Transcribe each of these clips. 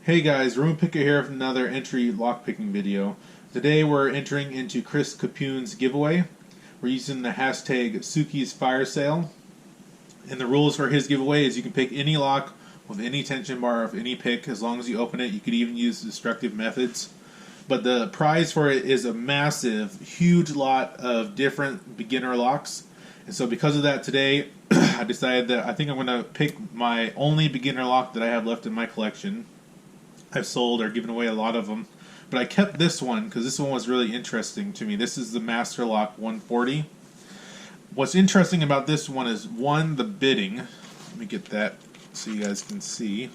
Hey guys, RoonPicker here with another entry lockpicking video. Today we're entering into Chris Capune's giveaway. We're using the hashtag Suki's Fire Sale. And the rules for his giveaway is you can pick any lock with any tension bar of any pick as long as you open it. You could even use destructive methods. But the prize for it is a massive, huge lot of different beginner locks. And so because of that today, I decided that I think I'm going to pick my only beginner lock that I have left in my collection. I've sold or given away a lot of them, but I kept this one because this one was really interesting to me. This is the Master Lock 140. What's interesting about this one is, one, the bidding. Let me get that so you guys can see.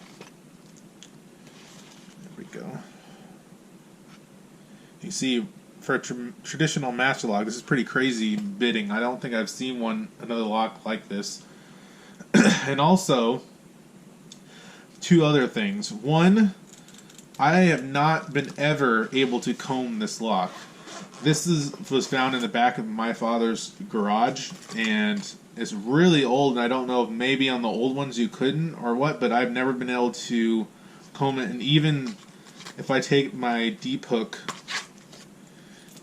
There we go. You see, for a traditional Master Lock, this is pretty crazy bidding. I don't think I've seen another lock like this. And also, two other things. One, I have not been ever able to comb this lock. This was found in the back of my father's garage, and it's really old, and I don't know if maybe on the old ones you couldn't or what, but I've never been able to comb it. And even if I take my deep hook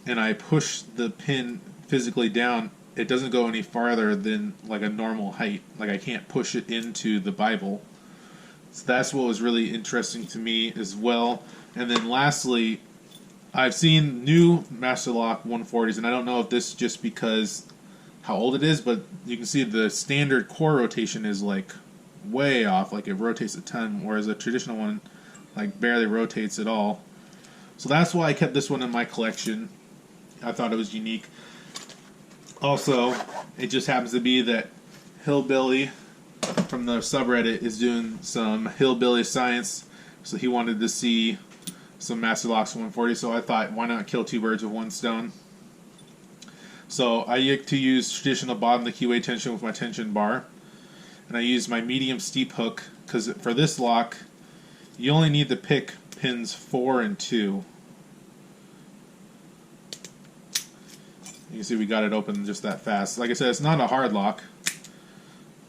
and I push the pin physically down, it doesn't go any farther than like a normal height. Like I can't push it into the Bible. So that's what was really interesting to me as well. And then lastly, I've seen new Master Lock 140s, and I don't know if this is just because how old it is, but you can see the standard core rotation is like way off, like it rotates a ton, whereas a traditional one like barely rotates at all. So that's why I kept this one in my collection. I thought it was unique. Also, it just happens to be that Hillbilly from the subreddit is doing some hillbilly science, so he wanted to see some Master Locks 140, so I thought, why not kill two birds with one stone? So I like to use traditional bottom of the keyway tension with my tension bar, and I use my medium steep hook, because for this lock you only need to pick pins 4 and 2. You can see we got it open just that fast. Like I said, it's not a hard lock.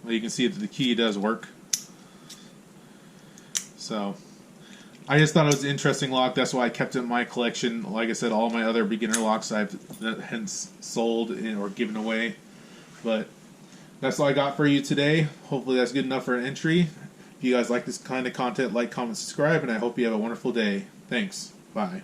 Well, you can see that the key does work. So I just thought it was an interesting lock. That's why I kept it in my collection. Like I said, all my other beginner locks I've hence sold or given away. But that's all I got for you today. Hopefully that's good enough for an entry. If you guys like this kind of content, like, comment, subscribe, and I hope you have a wonderful day. Thanks. Bye.